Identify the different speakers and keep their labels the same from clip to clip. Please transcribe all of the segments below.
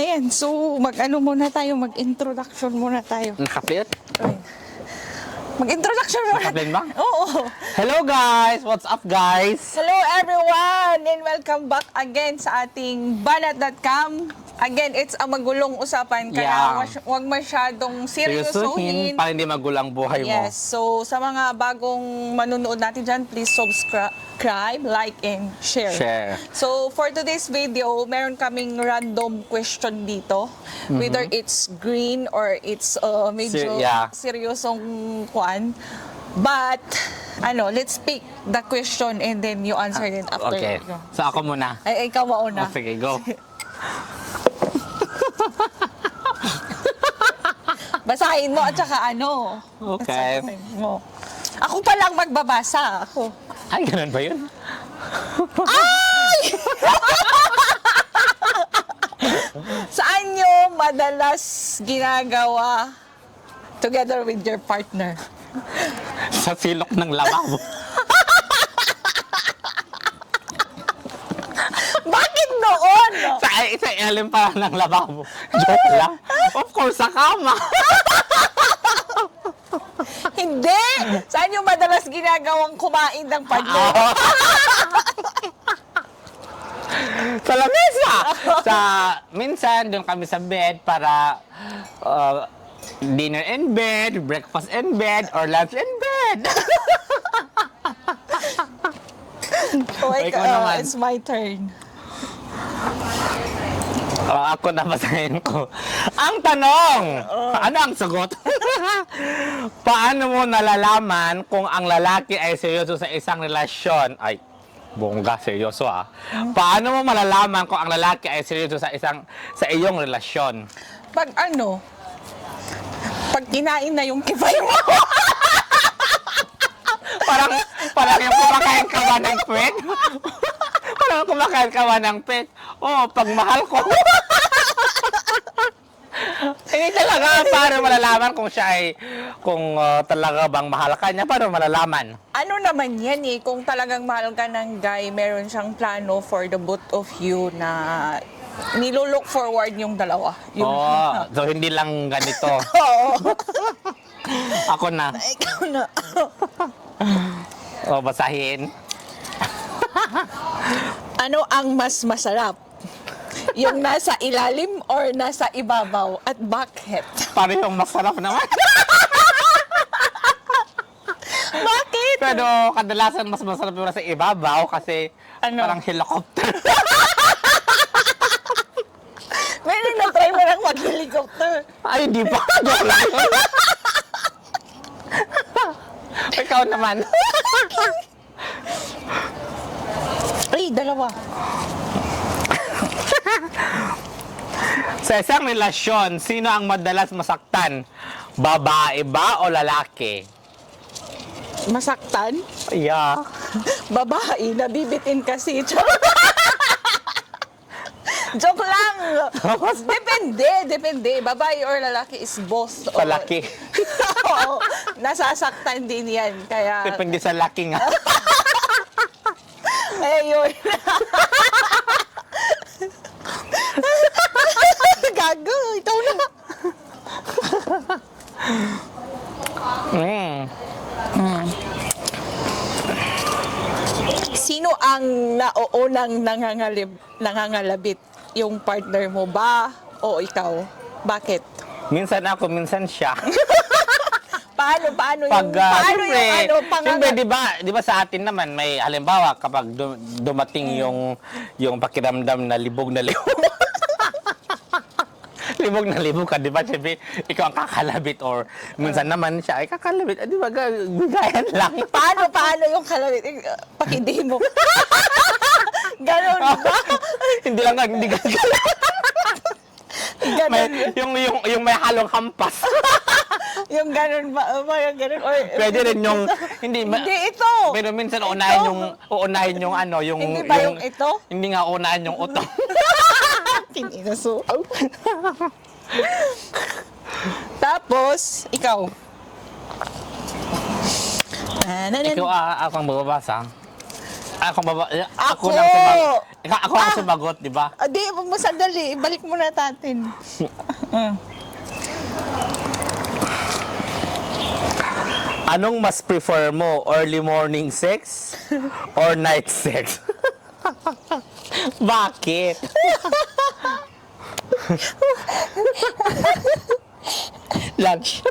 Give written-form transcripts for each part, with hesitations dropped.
Speaker 1: Ayan, so mag-ano muna tayo, mag-introduction muna tayo.
Speaker 2: Nakapit?
Speaker 1: Ay. Mag-introduction muna.
Speaker 2: Nakapit ba?
Speaker 1: Oo.
Speaker 2: Hello guys! What's up guys?
Speaker 1: Hello everyone and welcome back again sa ating banat.com. Again, it's a magulong usapan kaya
Speaker 2: Yeah.
Speaker 1: wag masyadong seryosohin.
Speaker 2: Para hindi magulang buhay mo.
Speaker 1: Yes, so sa mga bagong manunood natin dyan, please subscribe, like, and share.
Speaker 2: Share.
Speaker 1: So for today's video, meron kaming random question dito. Whether it's green or it's medyo
Speaker 2: Yeah.
Speaker 1: seryosong kwan. But, let's pick the question and then you answer it after.
Speaker 2: Okay. So ako muna.
Speaker 1: Ay, ikaw mauna.
Speaker 2: Oh, sige, go.
Speaker 1: Basahin mo at saka ano.
Speaker 2: Okay.
Speaker 1: Basahin mo. Ako pa lang magbabasa. Ako.
Speaker 2: Ay, ganun ba yun?
Speaker 1: Ay! Saan nyo madalas ginagawa together with your partner?
Speaker 2: Sa silok ng lababo.
Speaker 1: Bakit noon?
Speaker 2: sa ilalim pa ng lababo. Joke lang. Of course, sa kama.
Speaker 1: Hindi! Saan nyo madalas ginagawang kumain ng partner?
Speaker 2: Sa lamesa. Minsan, doon kami sa bed para dinner in bed, breakfast in bed, or lunch in bed. Ikaw naman.
Speaker 1: It's my turn.
Speaker 2: Ako na basahin ko. Ang tanong! Ano ang sagot? Paano mo nalalaman kung ang lalaki ay seryoso sa isang relasyon? Ay, bongga, seryoso ah. Paano mo malalaman kung ang lalaki ay seryoso sa iyong relasyon?
Speaker 1: Pag kinain na yung kifay mo.
Speaker 2: Parang yung kumakain ka ba ng pet? Parang kumakain ka ba ng pet? Oh, pag mahal ko. Hindi talaga, paano malalaman kung siya ay, talaga bang mahal ka niya, paano malalaman?
Speaker 1: Ano naman yan kung talagang mahal ka ng guy, meron siyang plano for the both of you na nilulook forward yung dalawa.
Speaker 2: So hindi lang ganito.
Speaker 1: Oo.
Speaker 2: Ako na.
Speaker 1: Ikaw na.
Speaker 2: Basahin.
Speaker 1: Ano ang mas masarap? Yung nasa ilalim or nasa ibabaw? At bakit?
Speaker 2: Parehong masarap naman.
Speaker 1: Bakit?
Speaker 2: Pero kadalasan mas masarap yung nasa ibabaw kasi parang helicopter.
Speaker 1: Meron na try mo lang mag-helicopter.
Speaker 2: Ay, di pa. Joke lang. Ikaw naman.
Speaker 1: Ay, dalawa.
Speaker 2: Sa isang relasyon, sino ang madalas masaktan? Babae ba o lalaki?
Speaker 1: Masaktan?
Speaker 2: Yeah.
Speaker 1: Babae, nabibitin kasi. Joke lang. Depende. Babae or lalaki is both.
Speaker 2: Palaki.
Speaker 1: Oo. Nasasaktan din yan. Kaya,
Speaker 2: Depende sa laki nga.
Speaker 1: ayun. Gago, ikaw na. Sino ang nauunang nangangalabit? Yung partner mo ba o ikaw? Bakit?
Speaker 2: Minsan ako, minsan siya.
Speaker 1: Paano
Speaker 2: Siyempre,
Speaker 1: pangangat?
Speaker 2: di ba sa atin naman may halimbawa kapag dumating yung pakiramdam na libog na libog. Libog na libog ka, di ba? Siyempre, ikaw ang kakalabit or minsan naman siya ay kakalabit. Di ba? Bigayan lang.
Speaker 1: Paano yung kalawit? Pakindihin mo. Ganon ba?
Speaker 2: Hindi lang hindi ganun.
Speaker 1: Ganon.
Speaker 2: Yung may halong hampas.
Speaker 1: Yung ganon ba? Yung ganon. Or,
Speaker 2: Pwede rin yung hindi
Speaker 1: ito.
Speaker 2: pero minsan
Speaker 1: Ito.
Speaker 2: uunahin yung ano, yung
Speaker 1: Hindi ba yung ito?
Speaker 2: Hindi nga uunahin yung utong.
Speaker 1: Tininaso. Tapos, ikaw.
Speaker 2: Ikaw ako ang magbabasa. Ako baba,
Speaker 1: Ako!
Speaker 2: lang sumagot. Ako ang sumagot, di ba?
Speaker 1: Di, sandali. Balik muna natin.
Speaker 2: Anong mas prefer mo? Early morning sex or night sex? Bakit? Lunch.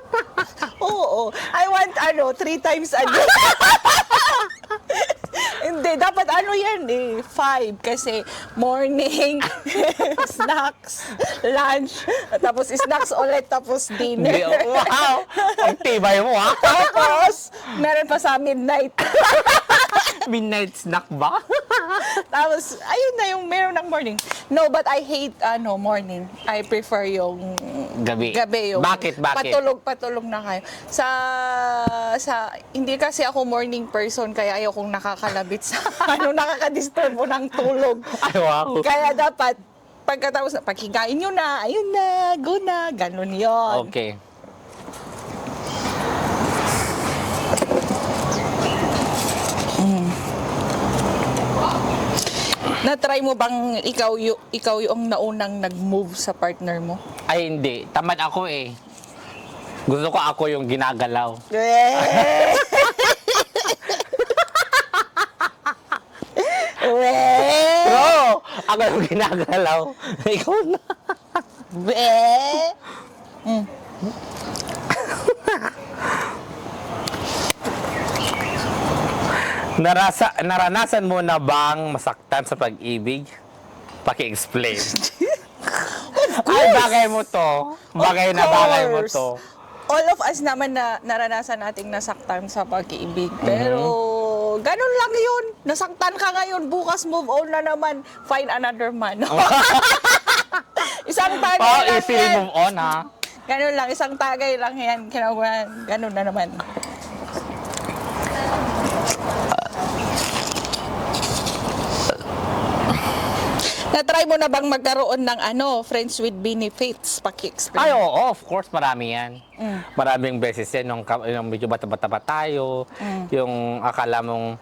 Speaker 1: Oo. I want 3 times a day. Hindi, dapat yan 5 kasi morning, snacks, lunch, tapos snacks ulit, tapos dinner.
Speaker 2: Wow! Ang tibay mo, ha?
Speaker 1: Tapos, meron pa sa midnight.
Speaker 2: Midnight snack ba?
Speaker 1: Tapos, ayun na yung meron ng morning. No, but I hate morning. I prefer yung
Speaker 2: Gabi.
Speaker 1: yung
Speaker 2: Bakit?
Speaker 1: patulog na kayo. Hindi kasi ako morning person kaya ayokong nakakalabit sa nakaka-disturb mo ng tulog.
Speaker 2: Ay, wow.
Speaker 1: Kaya dapat pagkatapos na paghigain nyo na, ayun na, go na, ganun yon.
Speaker 2: Okay.
Speaker 1: Na-try mo bang ikaw yung naunang nag-move sa partner mo?
Speaker 2: Ay, hindi. Tamad ako eh. Gusto ko ako yung ginagalaw. Bro! Ako yung ginagalaw. Ikaw na. Naranasan mo na bang masaktan sa pag-ibig? Paki-explain. Ay, bagay mo to. Bagay na bagay mo to.
Speaker 1: All of us naman na naranasan nating nasaktan sa pag-ibig. Pero, ganun lang yun. Nasaktan ka ngayon, bukas move on na naman. Find another man. Isang tagay lang
Speaker 2: Easily
Speaker 1: yan.
Speaker 2: move on, ha?
Speaker 1: Ganun lang, isang tagay lang yan. Ganun na naman. Na-try mo na bang magkaroon ng friends with benefits? Paki-explain.
Speaker 2: Ay, oo, of course, marami yan. Maraming beses yan, yung medyo bata-bata pa tayo, yung akala mong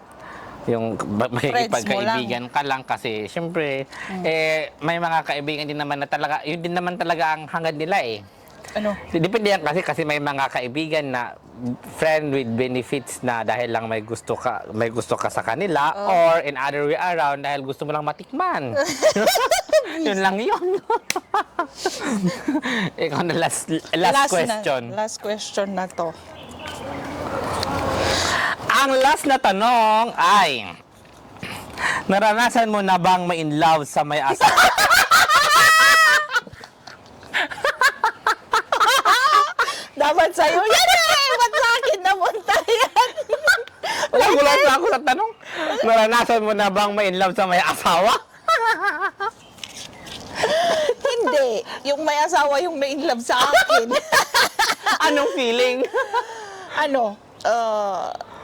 Speaker 2: makikipagkaibigan ka lang kasi syempre, may mga kaibigan din naman na talaga, yun din naman talaga ang hangad nila eh.
Speaker 1: Ano?
Speaker 2: Depende yan kasi may mga kaibigan na friend with benefits na dahil lang may gusto ka sa kanila or in other way around dahil gusto mo lang matikman. Yun lang yun. Ikaw na last question.
Speaker 1: Last question na to.
Speaker 2: Ang last na tanong ay, naranasan mo na bang ma-in love sa may asawa?
Speaker 1: Dapat sa'yo yan Ba't sa akin napunta yan?
Speaker 2: Gulat na ako sa tanong. Naranasan mo na bang ma-in love sa may asawa?
Speaker 1: Hindi. Yung may asawa yung na-in love sa akin.
Speaker 2: Anong feeling?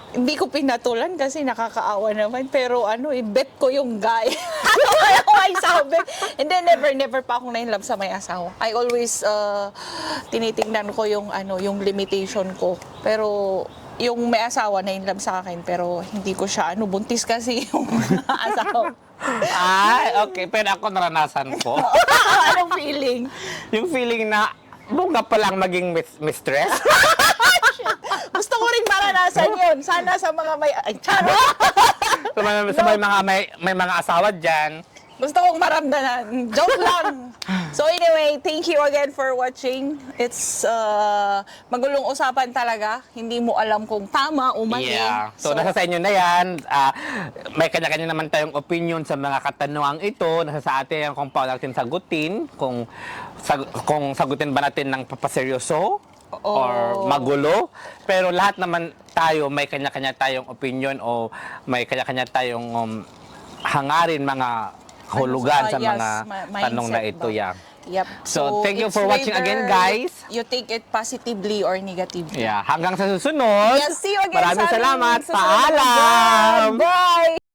Speaker 1: Hindi ko pinatulan kasi nakakaawa naman. Pero bet ko yung guy. Kaya ko ay sabi. And then never pa akong na-in love sa may asawa. I always tinitingnan ko yung limitation ko. Pero yung may asawa na in love sa akin pero hindi ko siya buntis kasi yung asawa.
Speaker 2: Ay, okay. Pero ako naranasan ko.
Speaker 1: Anong feeling?
Speaker 2: Yung feeling na bunga pa lang maging mistress.
Speaker 1: Gusto ko rin maranasan yun. Sana sa mga may... Ay, charo!
Speaker 2: Sa may mga asawa dyan.
Speaker 1: Gusto kong maramdaman. Joke lang. So anyway, thank you again for watching. It's magulong usapan talaga. Hindi mo alam kung tama o mali.
Speaker 2: Yeah. So nasa sa inyo na yan. May kanya-kanya naman tayong opinion sa mga katanungang ito. Nasa sa atin kung paano natin sagutin. Kung sagutin ba natin ng papaseryoso or magulo. Pero lahat naman tayo may kanya-kanya tayong opinion o may kanya-kanya tayong hangarin mga hulugan sa mga tanong na ito. Yeah.
Speaker 1: Yep.
Speaker 2: So, thank you for
Speaker 1: it's
Speaker 2: watching again, guys.
Speaker 1: You take it positively or negatively.
Speaker 2: Yeah. Hanggang sa susunod.
Speaker 1: Yes, see you again.
Speaker 2: Maraming
Speaker 1: sa aming
Speaker 2: salamat.
Speaker 1: susunod na vlog.
Speaker 2: Paalam!
Speaker 1: Bye!